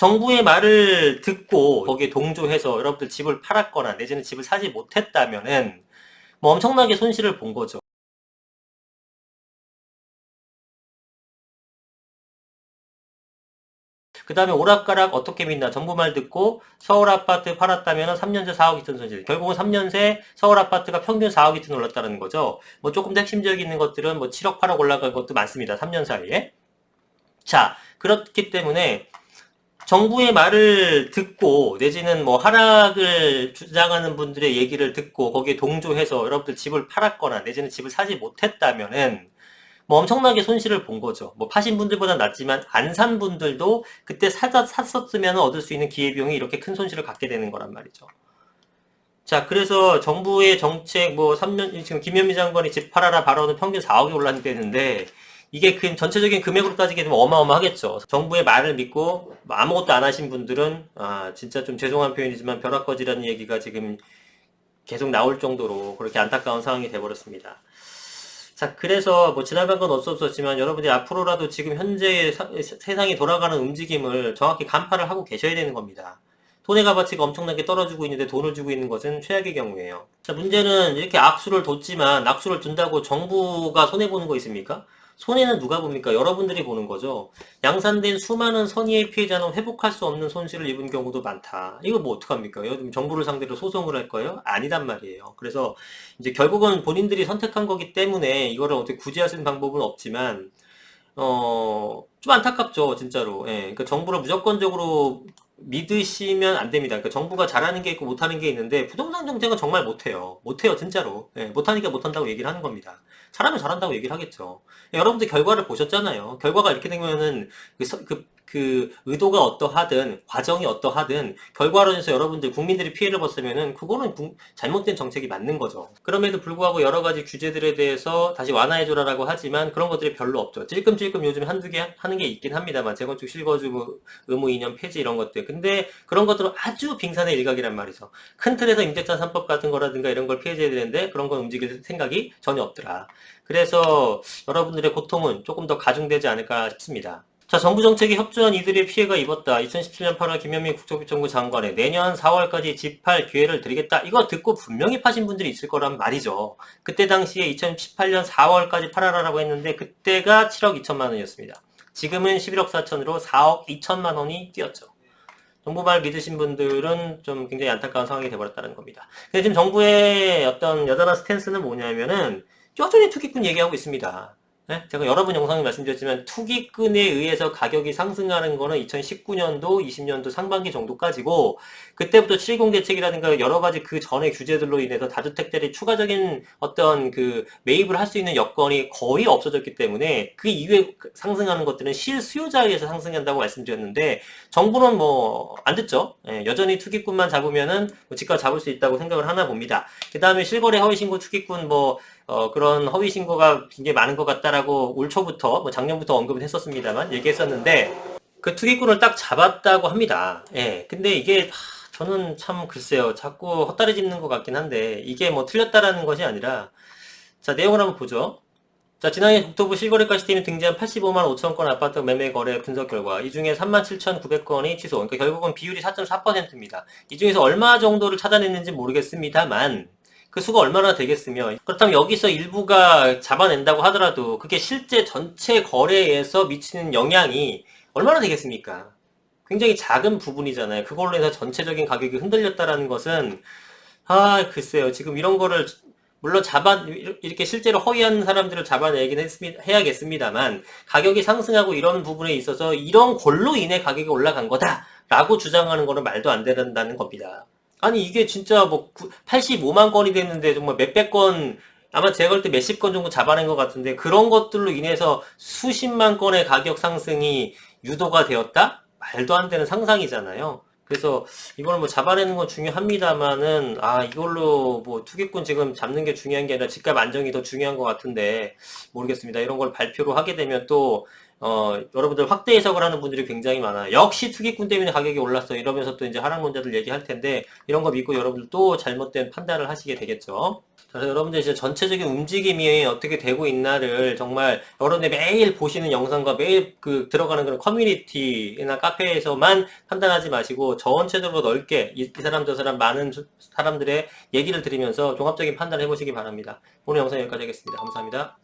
정부의 말을 듣고 거기에 동조해서 여러분들 집을 팔았거나 내지는 집을 사지 못했다면은 뭐 엄청나게 손실을 본 거죠. 그 다음에 오락가락 어떻게 믿나 정부 말 듣고 서울 아파트 팔았다면 3년새 4억 2천 손실. 결국은 3년새 서울 아파트가 평균 4억 2천 올랐다는 거죠. 뭐 조금 더 핵심적인 있는 것들은 뭐 7억 8억 올라간 것도 많습니다. 3년 사이에. 자, 그렇기 때문에 정부의 말을 듣고 내지는 뭐 하락을 주장하는 분들의 얘기를 듣고 거기에 동조해서 여러분들 집을 팔았거나 내지는 집을 사지 못했다면은 뭐 엄청나게 손실을 본 거죠. 뭐 파신 분들보다 낫지만 안 산 분들도 그때 샀었으면 얻을 수 있는 기회비용이 이렇게 큰 손실을 갖게 되는 거란 말이죠. 자, 그래서 정부의 정책 뭐 3년 지금 김현미 장관이 집 팔아라 발언은 평균 4억이 올랐는데 이게 그 전체적인 금액으로 따지게 되면 어마어마하겠죠. 정부의 말을 믿고 아무것도 안 하신 분들은 진짜 좀 죄송한 표현이지만 벼락거지라는 얘기가 지금 계속 나올 정도로 그렇게 안타까운 상황이 돼버렸습니다. 자, 그래서 뭐 지나간 건 없었지만 여러분들이 앞으로라도 지금 현재 세상이 돌아가는 움직임을 정확히 간파를 하고 계셔야 되는 겁니다. 돈의 값어치가 엄청나게 떨어지고 있는데 돈을 주고 있는 것은 최악의 경우예요. 자, 문제는 이렇게 악수를 뒀지만 악수를 둔다고 정부가 손해보는 거 있습니까? 손해는 누가 봅니까? 여러분들이 보는 거죠. 양산된 수많은 선의의 피해자는 회복할 수 없는 손실을 입은 경우도 많다. 이거 뭐 어떡합니까? 요즘 정부를 상대로 소송을 할 거예요? 아니단 말이에요. 그래서 이제 결국은 본인들이 선택한 거기 때문에 이거를 어떻게 구제할 수 있는 방법은 없지만, 좀 안타깝죠, 진짜로. 예, 그러니까 정부를 무조건적으로 믿으시면 안 됩니다. 그러니까 정부가 잘하는 게 있고 못하는 게 있는데 부동산 정책은 정말 못해요. 못해요, 진짜로. 예, 못하니까 못한다고 얘기를 하는 겁니다. 잘하면 잘한다고 얘기를 하겠죠. 여러분들 결과를 보셨잖아요. 결과가 이렇게 되면은 그 의도가 어떠하든 과정이 어떠하든 결과론에서 여러분들 국민들이 피해를 봤으면은 그거는 잘못된 정책이 맞는 거죠. 그럼에도 불구하고 여러 가지 규제들에 대해서 다시 완화해줘라라고 하지만 그런 것들이 별로 없죠. 찔끔찔끔 요즘 한두 개 하는 게 있긴 합니다만 재건축 실거주 의무 2년 폐지 이런 것들. 근데 그런 것들은 아주 빙산의 일각이란 말이죠. 큰 틀에서 임대차 3법 같은 거라든가 이런 걸 폐지해야 되는데 그런 건 움직일 생각이 전혀 없더라. 그래서 여러분들의 고통은 조금 더 가중되지 않을까 싶습니다. 자, 정부 정책에 협조한 이들의 피해가 입었다. 2017년 8월 김현미 국토교통부 장관의 내년 4월까지 집팔 기회를 드리겠다. 이거 듣고 분명히 파신 분들이 있을 거란 말이죠. 그때 당시에 2018년 4월까지 팔아라라고 했는데 그때가 7억 2천만 원이었습니다. 지금은 11억 4천으로 4억 2천만 원이 뛰었죠. 정부 말 믿으신 분들은 좀 굉장히 안타까운 상황이 돼버렸다는 겁니다. 근데 지금 정부의 어떤 여전한 스탠스는 뭐냐면은 여전히 투기꾼 얘기하고 있습니다. 네? 제가 여러 번 영상에 말씀드렸지만 투기꾼에 의해서 가격이 상승하는 거는 2019년도, 20년도 상반기 정도까지고 그때부터 70 대책이라든가 여러 가지 그 전의 규제들로 인해서 다주택들이 추가적인 어떤 그 매입을 할 수 있는 여건이 거의 없어졌기 때문에 그 이후에 상승하는 것들은 실수요자에 의해서 상승한다고 말씀드렸는데 정부는 뭐 안 듣죠. 예, 여전히 투기꾼만 잡으면은 뭐 집값 잡을 수 있다고 생각을 하나 봅니다. 그 다음에 실거래 허위신고 투기꾼 그런 허위 신고가 굉장히 많은 것 같다라고 올 초부터, 뭐 작년부터 언급을 했었습니다만, 얘기했었는데, 그 투기꾼을 딱 잡았다고 합니다. 예. 근데 이게, 저는 참 글쎄요. 자꾸 헛다리 짚는 것 같긴 한데, 이게 뭐 틀렸다라는 것이 아니라, 자, 내용을 한번 보죠. 자, 지난해 국토부 실거래가 시스템이 등재한 85만 5천 건 아파트 매매 거래 분석 결과, 이 중에 37,900건이 취소. 그러니까 결국은 비율이 4.4%입니다. 이 중에서 얼마 정도를 찾아냈는지 모르겠습니다만, 그 수가 얼마나 되겠으며 그렇다면 여기서 일부가 잡아낸다고 하더라도 그게 실제 전체 거래에서 미치는 영향이 얼마나 되겠습니까? 굉장히 작은 부분이잖아요. 그걸로 해서 전체적인 가격이 흔들렸다라는 것은 글쎄요. 지금 이런 거를 물론 이렇게 실제로 허위한 사람들을 잡아내긴 해야겠습니다만 가격이 상승하고 이런 부분에 있어서 이런 걸로 인해 가격이 올라간 거다라고 주장하는 거는 말도 안 된다는 겁니다. 아니 이게 진짜 뭐 85만 건이 됐는데 정말 몇백 건 아마 제가 볼 때 몇십 건 정도 잡아낸 것 같은데 그런 것들로 인해서 수십만 건의 가격 상승이 유도가 되었다? 말도 안 되는 상상이잖아요. 그래서 이걸 뭐 잡아내는 건 중요합니다만은 이걸로 뭐 투기꾼 지금 잡는 게 중요한 게 아니라 집값 안정이 더 중요한 것 같은데 모르겠습니다. 이런 걸 발표로 하게 되면 또 여러분들 확대 해석을 하는 분들이 굉장히 많아요. 역시 투기꾼 때문에 가격이 올랐어. 이러면서 또 이제 하락론자들 얘기할 텐데, 이런 거 믿고 여러분들 또 잘못된 판단을 하시게 되겠죠. 그래서 여러분들 이제 전체적인 움직임이 어떻게 되고 있나를 정말 여러분들 매일 보시는 영상과 매일 그 들어가는 그런 커뮤니티나 카페에서만 판단하지 마시고 전체적으로 넓게 이 사람 저 사람 많은 사람들의 얘기를 들으면서 종합적인 판단을 해보시기 바랍니다. 오늘 영상 여기까지 하겠습니다. 감사합니다.